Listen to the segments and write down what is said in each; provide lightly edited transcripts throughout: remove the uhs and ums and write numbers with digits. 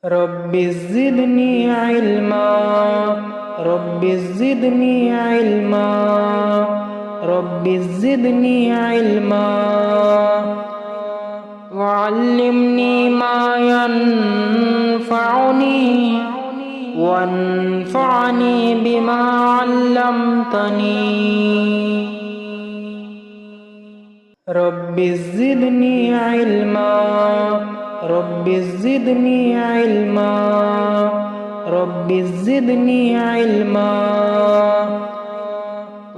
رب زدني علما رب زدني علما رب زدني علما وعلمني ما ينفعني وانفعني بما علمتني رب زدني علما رب زدني علما رب زدني علما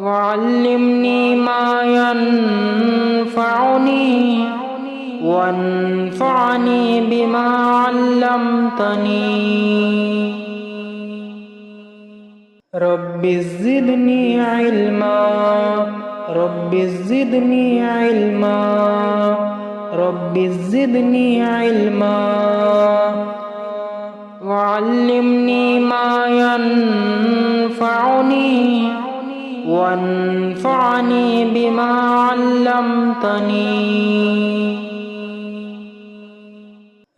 وعلمني ما ينفعني وانفعني بما علمتني رب زدني علما رب زدني علما رب زدني علما وعلمني ما ينفعني وانفعني بما علمتني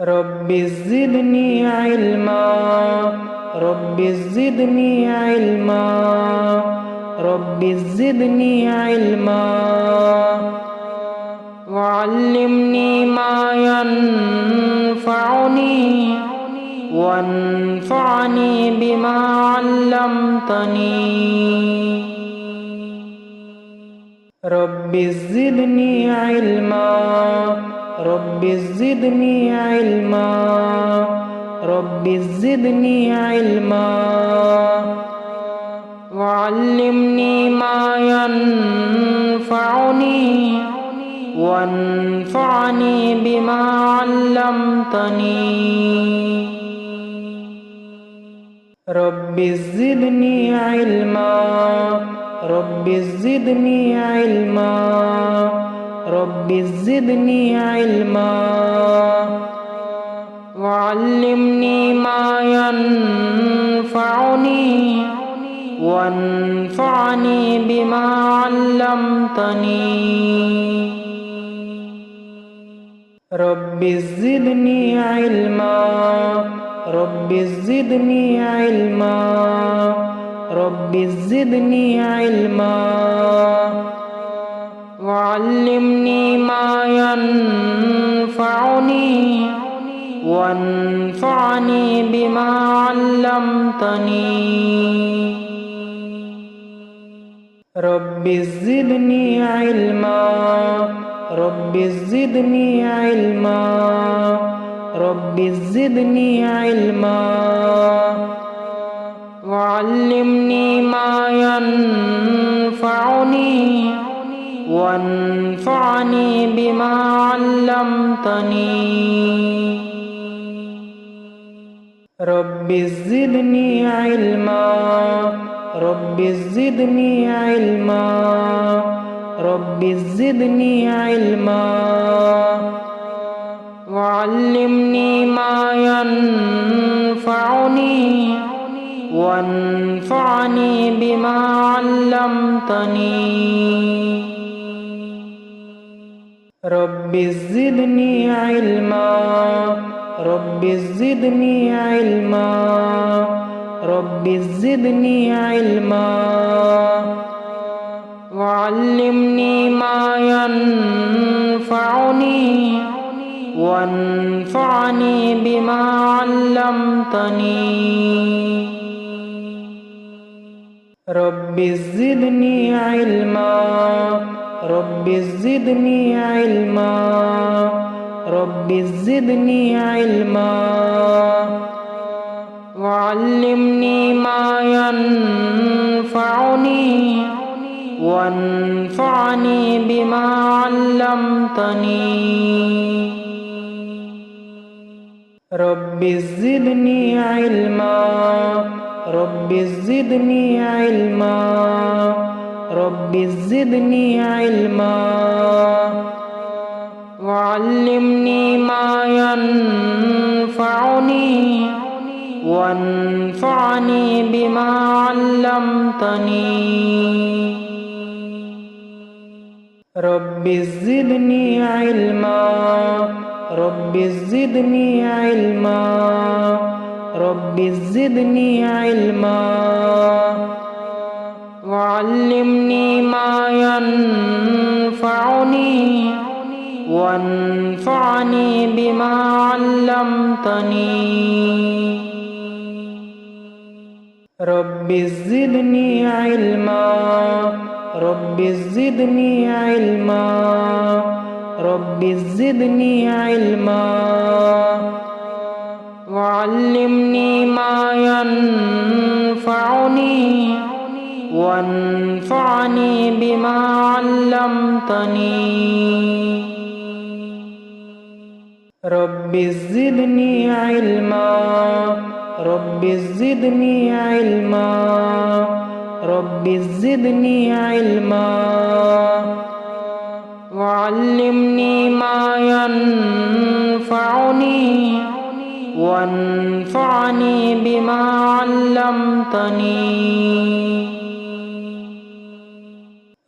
رب زدني علما رب زدني علما رب زدني علما وعلمني ما ينفعني وانفعني بما علمتني رب زدني علما رب زدني علما رب زدني علما وعلمني ما ينفعني وانفعني بما علمتني رب زدني علما رب زدني علما رب زدني علما وعلمني ما ينفعني وانفعني بما علمتني رب زدني علما رب زدني علما رب زدني علما وعلمني ما ينفعني وانفعني بما علمتني رب زدني علما رب زدني علما رب زدني علما وعلمني ما ينفعني وانفعني بما علمتني رب زدني علما رب زدني علما رب زدني علما وعلمني ما ينفعني وانفعني بما علمتني رب زدني علما رب زدني علما رب زدني علما وعلمني ما ينفعني وانفعني بما علمتني رب زدني علما رب زدني علما رب زدني علما وعلمني ما ينفعني وانفعني بما علمتني رب زدني علما رب زدني علما رب زدني علما وعلمني ما ينفعني وانفعني بما علمتني رب زدني علما رب زدني علما رب زدني علما وعلمني ما ينفعني وانفعني بما علمتني رب زدني علما رب زدني علما رب زدني علما وعلمني ما ينفعني وانفعني بما علمتني رب زدني علما رب زدني علما رب زدني علما وعلمني ما ينفعني وانفعني بما علمتني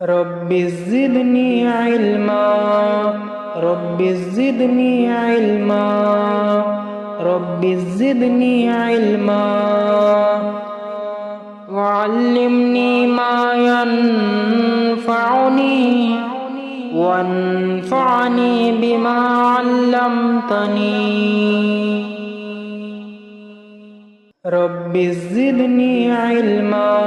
رب زدني علما رب زدني علما رب زدني علما وعلمني ما ينفعني وانفعني بما علمتني رب زدني علما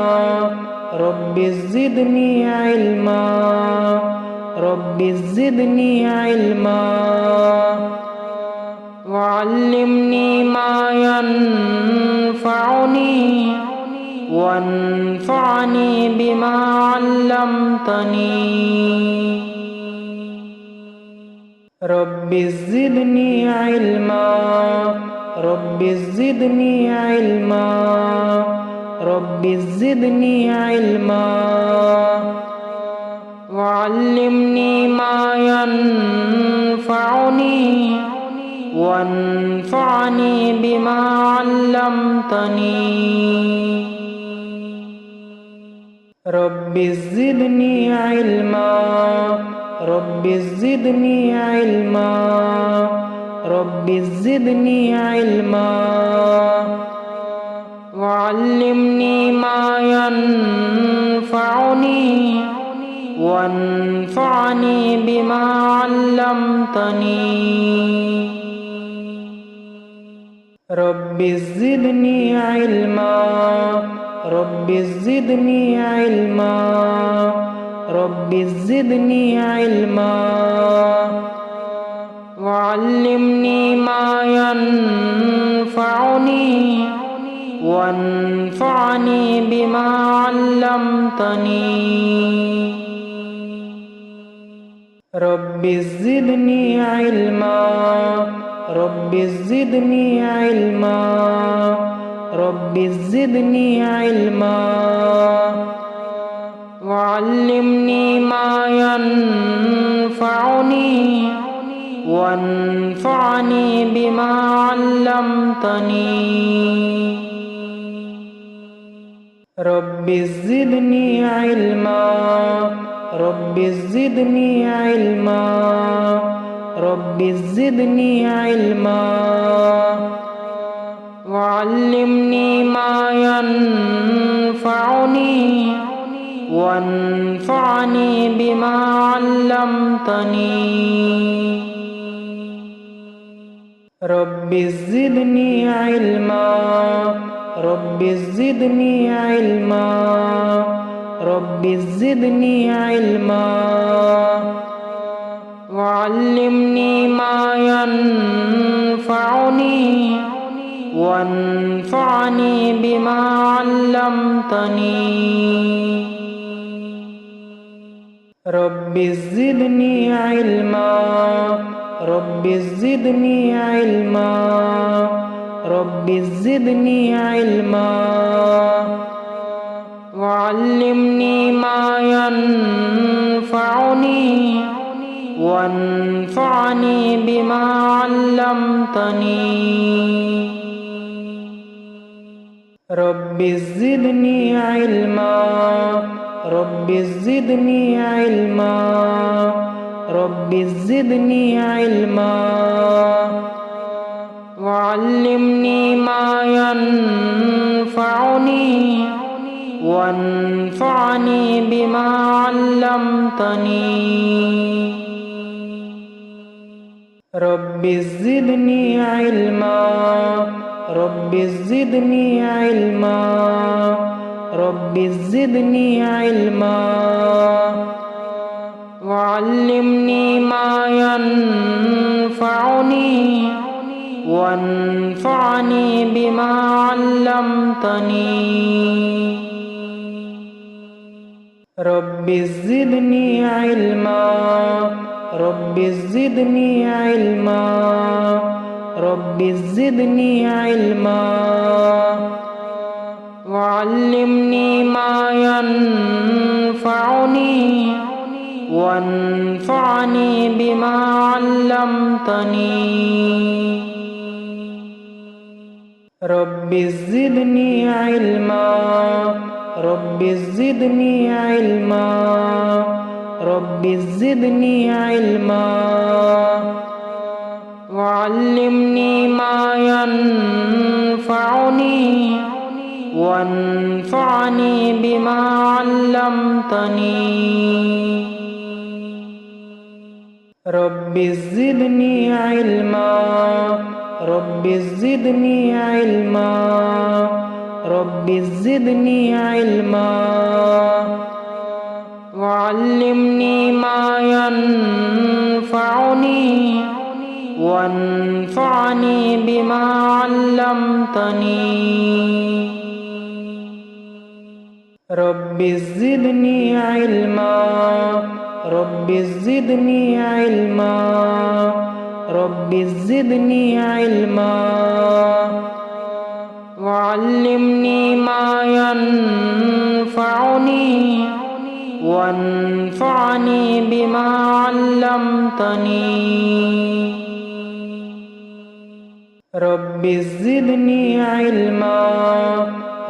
رب زدني علما رب زدني علما وعلمني ما ينفعني وانفعني بما علمتني رب زدني علما رب زدني علما رب زدني علما وعلمني ما ينفعني وانفعني بما علمتني رب زدني علما رب زدني علما رب زدني علما وعلمني ما ينفعني وانفعني بما علمتني رب زدني علما رب زدني علما رب زدني علما وعلمني ما ينفعني وانفعني بما علمتني رب زدني علما رب زدني علما رب زدني علما وعلمني ما ينفعني وانفعني بما علمتني رب زدني علما رب زدني علما رب زدني علما وعلمني ما ينفعني وانفعني بما علمتني رب زدني علما رب زدني علما رب زدني علما وعلمني ما ينفعني وانفعني بما علمتني رب زدني علما رب زدني علما رب زدني علما وعلمني ما ينفعني وانفعني بما علمتني رب زدني علما رب زدني علما رب زدني علما وعلمني ما ينفعني وانفعني بما علمتني رب زدني علما رب زدني علما رب زدني علما وعلمني ما ينفعني وانفعني بما علمتني رب زدني علما رب زدني علما رب زدني علما وعلمني ما ينفعني وانفعني بما علمتني رب زدني علما رب زدني علما رب زدني علما وعلمني ما ينفعني وانفعني بما علمتني رب زدني علما رب زدني علما رب زدني علما وعلمني ما ينفعني وانفعني بما علمتني رب زدني علما رب زدني علما رب زدني علما وعلمني ما ينفعني وانفعني بما علمتني رب زدني علما رب زدني علما رب زدني علما وعلمني ما ينفعني وانفعني بما علمتني رب زدني علما رب زدني علما رب زدني علما وعلمني ما ينفعني وانفعني بما علمتني رب زدني علما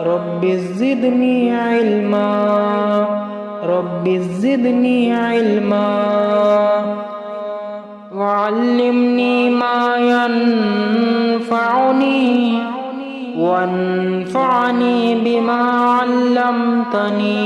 رب زدني علما رب زدني علما وعلمني ما ينفعني وانفعني بما علمتني